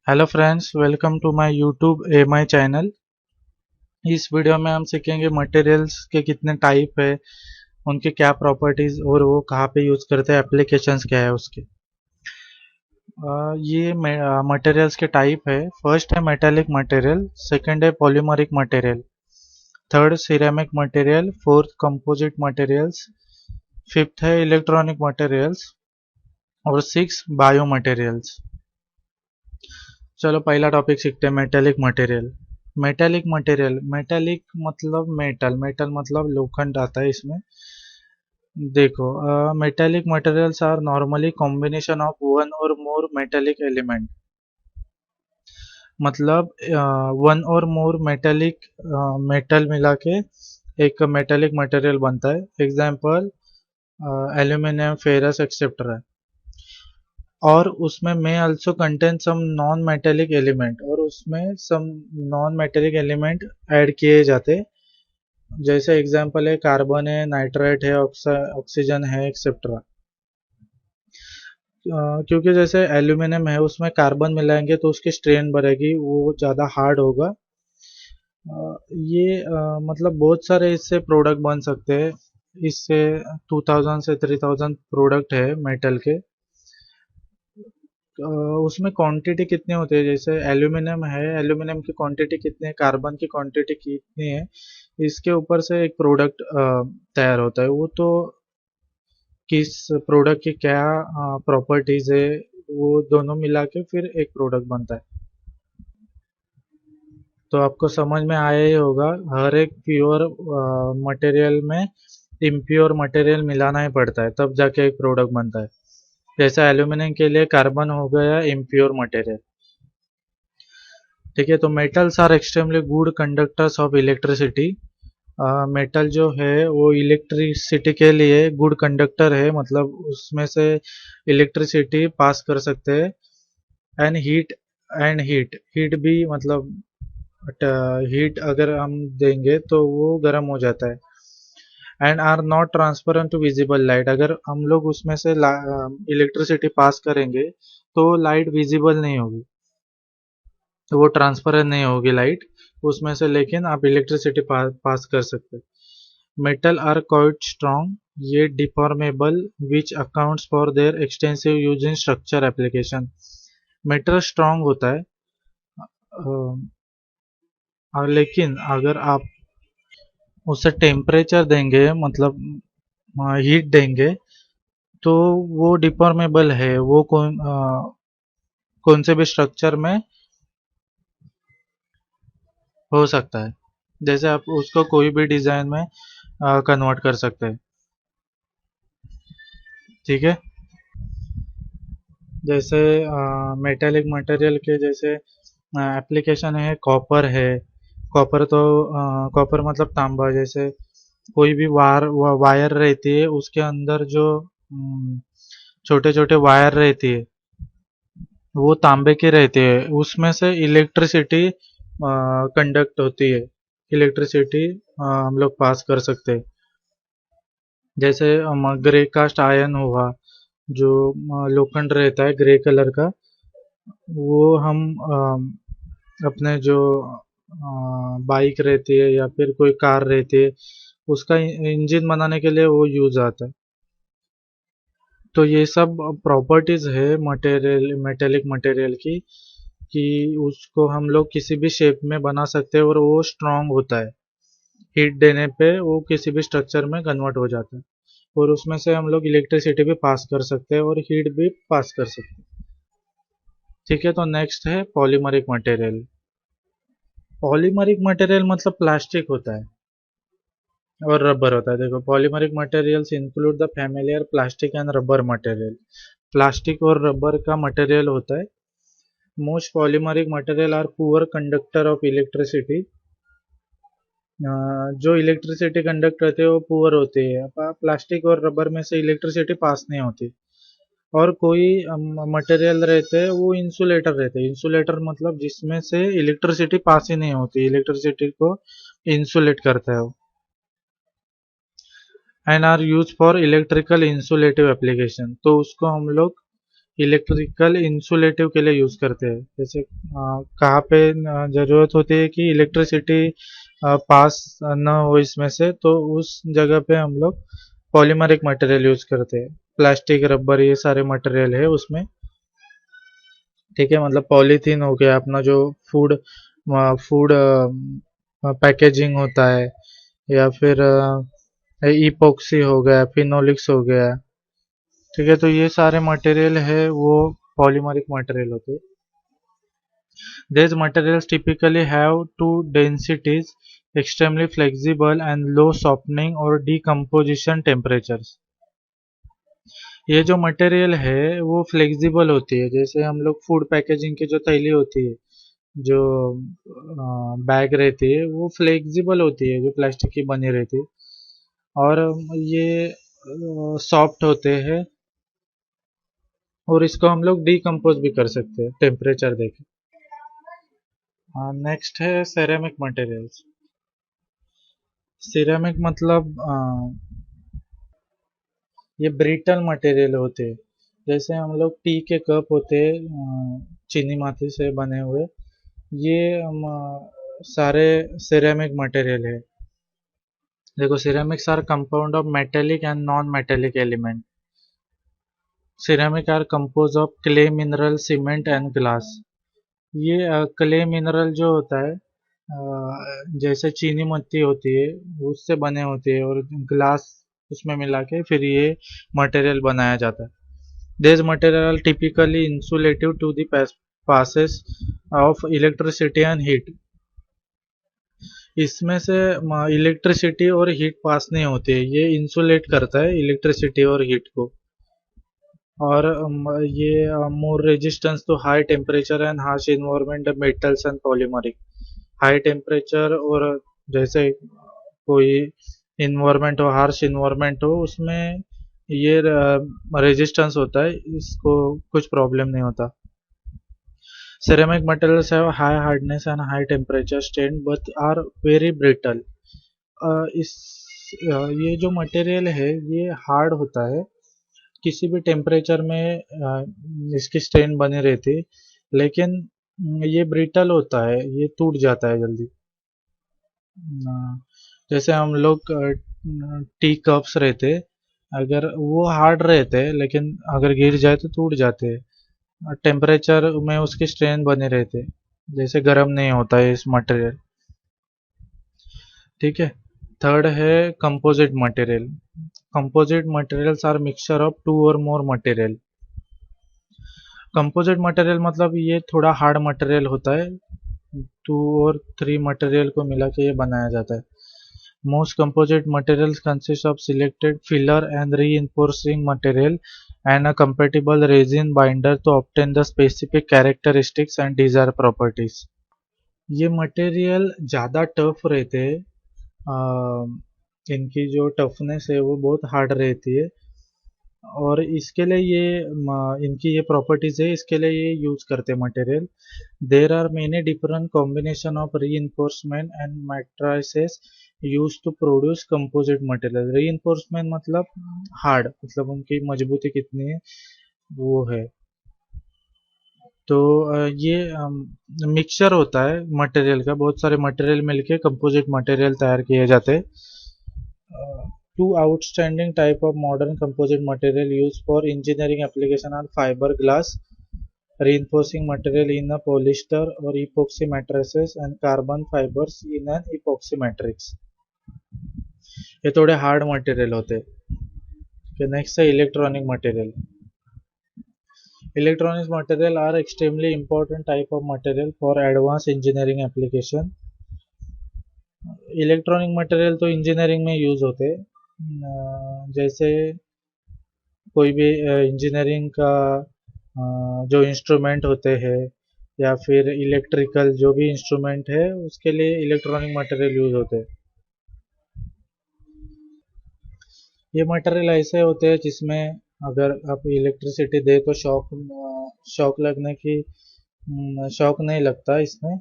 Hello friends, welcome to my YouTube AMI channel. इस video में हम सीखेंगे मटेरियल्स के कितने टाइप है, उनके क्या प्रॉपर्टीज और वो कहाँ पे यूज करते हैं, एप्लीकेशंस क्या है उसके। ये मटेरियल्स के टाइप है। फर्स्ट है मेटालिक मटेरियल, सेकंड है polymeric material, third ceramic material, fourth composite materials, fifth है इलेक्ट्रॉनिक मटेरियल्स और सिक्स बायो मटेरियल्स। चलो पहला टॉपिक सीखते हैं, मेटेलिक मटेरियल। मेटेलिक मतलब मेटल, मेटल मतलब लोखंड आता है इसमें। देखो, metallic materials are normally combination of one or more metallic element. मतलब one or more metallic metal मिला के एक मेटेलिक मटेरियल बनता है। Example aluminium, ferrous etcetera. और उसमें may also contain some non metallic element, और उसमें some non metallic element add किए जाते। जैसे एग्जांपल है कार्बन है, नाइट्रेट है, ऑक्सीजन है, एक्सेप्ट्रा। क्योंकि जैसे एल्यूमिनियम है उसमें कार्बन मिलाएंगे तो उसकी स्ट्रेन बढ़ेगी, वो ज़्यादा हार्ड होगा। मतलब बहुत सारे इससे प्रोडक्ट बन सकते हैं। इससे 2000 से 3000 प्रोडक्ट है मेटल के। उसमें क्वांटिटी कितनी होती है, जैसे एल्यूमिनियम है, एल्यूमिनियम की क्वांटिटी कितनी है, कार्बन की क्वांटिटी कितनी है, इसके ऊपर से एक प्रोडक्ट तैयार होता है। वो तो किस प्रोडक्ट की क्या प्रॉपर्टीज है, वो दोनों मिला के फिर एक प्रोडक्ट बनता है। तो आपको समझ में आया ही होगा, हर एक प्योर मटेरियल में इम्प्योर मटेरियल मिलाना ही पड़ता है, तब जाके एक प्रोडक्ट बनता है। जैसे एल्यूमिनियम के लिए कार्बन हो गया इम्प्योर मटेरियल। ठीक है, तो metals are extremely good conductors of electricity. Metal जो है वो इलेक्ट्रिसिटी के लिए गुड कंडक्टर है, मतलब उसमें से इलेक्ट्रिसिटी पास कर सकते हैं। एंड हीट हीट भी, मतलब हीट अगर हम देंगे तो वो गर्म हो जाता है। And are not transparent to visible light, अगर हम लोग उसमें से इलेक्ट्रिसिटी पास करेंगे तो लाइट विजिबल नहीं होगी, तो वो ट्रांसपेरेंट नहीं होगी लाइट उसमें से, लेकिन आप इलेक्ट्रिसिटी पास कर सकते हैं। मेटल आर क्वाइट स्ट्रॉन्ग, ये deformable, which accounts for their extensive use in structure application. Metal strong होता है, लेकिन अगर आप उसे टेम्परेचर देंगे, मतलब हीट देंगे, तो वो डिफॉर्मेबल है, वो कौन से भी स्ट्रक्चर में हो सकता है। जैसे आप उसको कोई भी डिजाइन में कन्वर्ट कर सकते हैं। ठीक है, जैसे मेटेलिक मटेरियल के जैसे एप्लीकेशन है, कॉपर है। कॉपर मतलब तांबा। जैसे कोई भी वायर रहती है, उसके अंदर जो छोटे छोटे वायर रहती है वो तांबे की रहती है, उसमें से इलेक्ट्रिसिटी कंडक्ट होती है। इलेक्ट्रिसिटी हम लोग पास कर सकते हैं। जैसे ग्रे कास्ट आयरन हुआ, जो लोखंड रहता है ग्रे कलर का, वो हम अपने जो बाइक रहती है या फिर कोई कार रहती है, उसका इंजन बनाने के लिए वो यूज आता है। तो ये सब प्रॉपर्टीज है मटेरियल, मेटेलिक मटेरियल की, कि उसको हम लोग किसी भी शेप में बना सकते हैं और वो स्ट्रांग होता है। हीट देने पे वो किसी भी स्ट्रक्चर में कन्वर्ट हो जाता है, और उसमें से हम लोग इलेक्ट्रिसिटी भी पास कर सकते हैं और हीट भी पास कर सकते हैं। ठीक है, तो नेक्स्ट है पॉलीमरिक मटेरियल। पॉलीमरिक मटेरियल मतलब प्लास्टिक होता है और रबर होता है। देखो, polymeric materials include the familiar plastic and rubber material. प्लास्टिक और रबर का मटेरियल होता है। Most polymeric material are poor conductor of electricity. जो इलेक्ट्रिसिटी कंडक्ट करते हैं वो पुअर होते हैं। प्लास्टिक और रबर में से इलेक्ट्रिसिटी पास नहीं होती। और कोई मटेरियल रहते हैं वो इंसुलेटर रहते हैं। इंसुलेटर मतलब जिसमें से इलेक्ट्रिसिटी पास ही नहीं होती, इलेक्ट्रिसिटी को इंसुलेट करता है वो। And are use for electrical insulative application, तो उसको हम लोग इलेक्ट्रिकल इंसुलेटिव के लिए यूज करते हैं। जैसे कहाँ पे जरूरत होती है कि इलेक्ट्रिसिटी पास न हो इसमें से, तो उस जगह पे हम लोग पॉलीमरिक मटेरियल यूज करते हैं। प्लास्टिक, रबर, ये सारे मटेरियल है उसमें। ठीक है, मतलब पॉलीथीन हो गया अपना, जो फूड फूड पैकेजिंग होता है, या फिर इपोक्सी हो गया, फिनोलिक्स हो गया। ठीक है, तो ये सारे मटेरियल है वो पॉलीमरिक मटेरियल होते हैं। These materials typically have two densities, extremely flexible and low softening or decomposition temperatures. ये जो मटेरियल है वो फ्लेक्सिबल होती है। जैसे हम लोग फूड पैकेजिंग की जो थैली होती है, जो बैग रहती है, वो फ्लेक्सिबल होती है, जो प्लास्टिक की बनी रहती है। और ये सॉफ्ट होते हैं, और इसको हम लोग डिकम्पोज भी कर सकते हैं टेम्परेचर देके। नेक्स्ट है सेरेमिक मटेरियल्स। सिरेमिक मतलब ये ब्रिटल मटेरियल होते हैं। जैसे हम लोग टी के कप होते हैं, चीनी माटी से बने हुए, ये सारे सिरेमिक मटेरियल है। देखो, ceramics are compound of metallic and non metallic element. Ceramic are compose of clay, mineral, cement and glass. ये क्ले मिनरल जो होता है, जैसे चीनी मिट्टी होती है, उससे बने होते हैं, और ग्लास उसमें मिला के फिर ये मटेरियल बनाया जाता है। This material typically insulative to the passes of electricity and heat. इसमें से इलेक्ट्रिसिटी और हीट पास नहीं होती है, ये इंसुलेट करता है इलेक्ट्रिसिटी और हीट को। और ये more resistance to high temperature and harsh environment metals and polymeric. High temperature, और जैसे कोई इन्वायरमेंट हो, हार्श इन्वायरमेंट हो, उसमें ये रेजिस्टेंस होता है, इसको कुछ प्रॉब्लम नहीं होता। Ceramic materials have high hardness and high temperature strain but are very brittle. इस ये जो मटेरियल है ये हार्ड होता है, किसी भी टेम्परेचर में इसकी स्ट्रेन बनी रहती है, लेकिन ये ब्रिटल होता है, ये टूट जाता है जल्दी। जैसे हम लोग टी कप्स रहते, अगर वो हार्ड रहते लेकिन अगर गिर जाए तो टूट जाते हैं। टेम्परेचर में उसकी स्ट्रेन बने रहते, जैसे गर्म नहीं होता है इस मटेरियल। ठीक है, थर्ड है composite material. Composite materials are mixture of two or more material. Composite material मतलब ये थोड़ा हार्ड मटेरियल होता है, टू और थ्री मटेरियल को मिला के ये बनाया जाता है। Most composite materials consist of selected filler and reinforcing material and a compatible resin binder to obtain the specific characteristics and desired properties. ये मटेरियल ज़्यादा टफ रहते हैं, इनकी जो टफनेस है वो बहुत हार्ड रहती है, और इसके लिए ये इनकी ये प्रॉपर्टीज है, इसके लिए ये यूज करते हैं material. There are many different combination of reinforcement and matrices use to produce composite material. Reinforcement मतलब हार्ड, मतलब उनकी मजबूती कितनी है वो है। तो ये मिक्सचर होता है मटेरियल का, बहुत सारे मटेरियल मिलके कंपोजिट मटेरियल तैयार किए जाते हैं। Two outstanding type of modern composite material used for engineering application are fiberglass reinforcing material in a polyester or epoxy matrices and carbon fibers in an epoxy matrix. ये थोड़े hard material होते हैं। Next है electronic material. Electronic material are extremely important type of material for advanced engineering application. Electronic material तो engineering में use होते हैं, जैसे कोई भी इंजीनियरिंग का जो इंस्ट्रूमेंट होते हैं, या फिर इलेक्ट्रिकल जो भी इंस्ट्रूमेंट है, उसके लिए इलेक्ट्रॉनिक मटेरियल यूज होते हैं। ये मटेरियल ऐसे होते हैं जिसमें अगर आप इलेक्ट्रिसिटी दे तो शॉक लगने की शॉक नहीं लगता इसमें।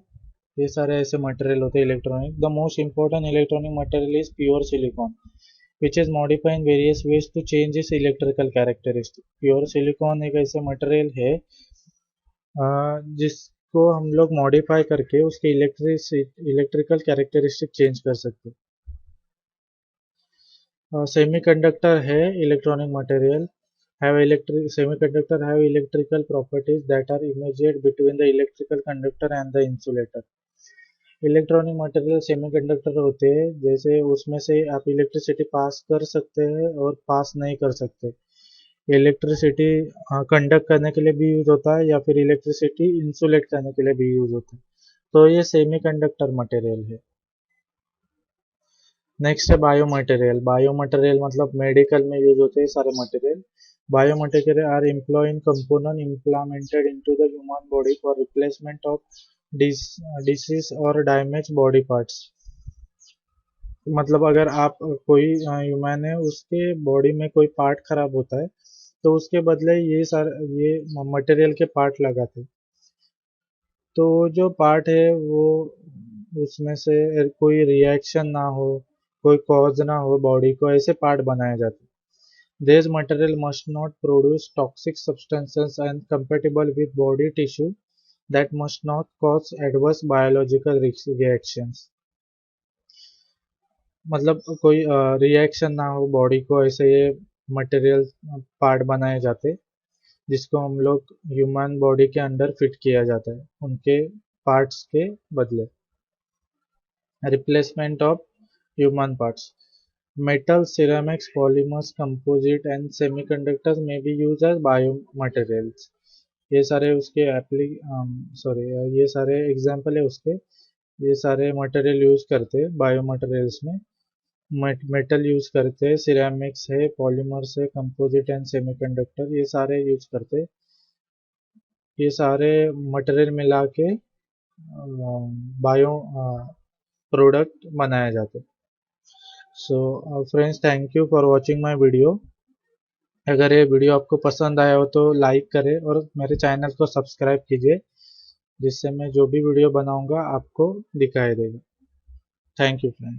ये सारे ऐसे मटेरियल होते हैं electronic. The most important electronic material is pure silicon. which is modify in various ways to change its electrical characteristic. Pure silicon एक ऐसे मटेरियल है जिसको हम लोग मॉडिफाई करके उसके इलेक्ट्रिकल कैरेक्टरिस्टिक चेंज कर सकते हैं. सेमीकंडक्टर है electronic material semiconductor have electrical properties that are immediate between the electrical conductor and the insulator. Electronic material semiconductor होते हैं, जैसे उसमें से आप इलेक्ट्रिसिटी पास कर सकते हैं और पास नहीं कर सकते. इलेक्ट्रिसिटी कंडक्ट करने के लिए भी यूज होता है या फिर इलेक्ट्रिसिटी इंसुलेट करने के लिए भी यूज होता है. तो ये सेमीकंडक्टर मटेरियल है. नेक्स्ट है बायोमटेरियल. बायोमटेरियल मतलब मेडिकल में यूज होते हैं सारे material. Biomaterial are employ in component implemented into the human body for replacement of disease or damage body parts. मतलब अगर आप कोई ह्यूमन है, उसके बॉडी में कोई पार्ट खराब होता है तो उसके बदले ये मटेरियल के पार्ट लगाते हैं. तो जो पार्ट है वो उसमें से कोई रिएक्शन ना हो, कोई कॉज ना हो बॉडी को, ऐसे पार्ट बनाए जाते. These material must not produce toxic substances and compatible with body tissue that must not cause adverse biological reactions. मतलब कोई रिएक्शन ना हो बॉडी को, ऐसे ये मटेरियल पार्ट बनाए जाते जिसको हम लोग ह्यूमन बॉडी के अंदर फिट किया जाता है उनके पार्ट्स के बदले. Replacement of human parts. Metal, ceramics, polymers, composite and semiconductors may be used as biomaterials. ये सारे उसके ये सारे एग्जाम्पल है उसके. ये सारे मटेरियल यूज करते हैं बायोमटेरियल्स में. मेटल यूज करते हैं, सिरेमिक्स है, पॉलीमर्स है, कंपोजिट एंड सेमीकंडक्टर, ये सारे यूज करते हैं. ये सारे मटेरियल मिला के बायो प्रोडक्ट बनाए जाते हैं. So friends, thank you for watching my video. अगर ये वीडियो आपको पसंद आया हो तो लाइक करें और मेरे चैनल को सब्सक्राइब कीजिए, जिससे मैं जो भी वीडियो बनाऊंगा आपको दिखाई देगा. Thank you friends.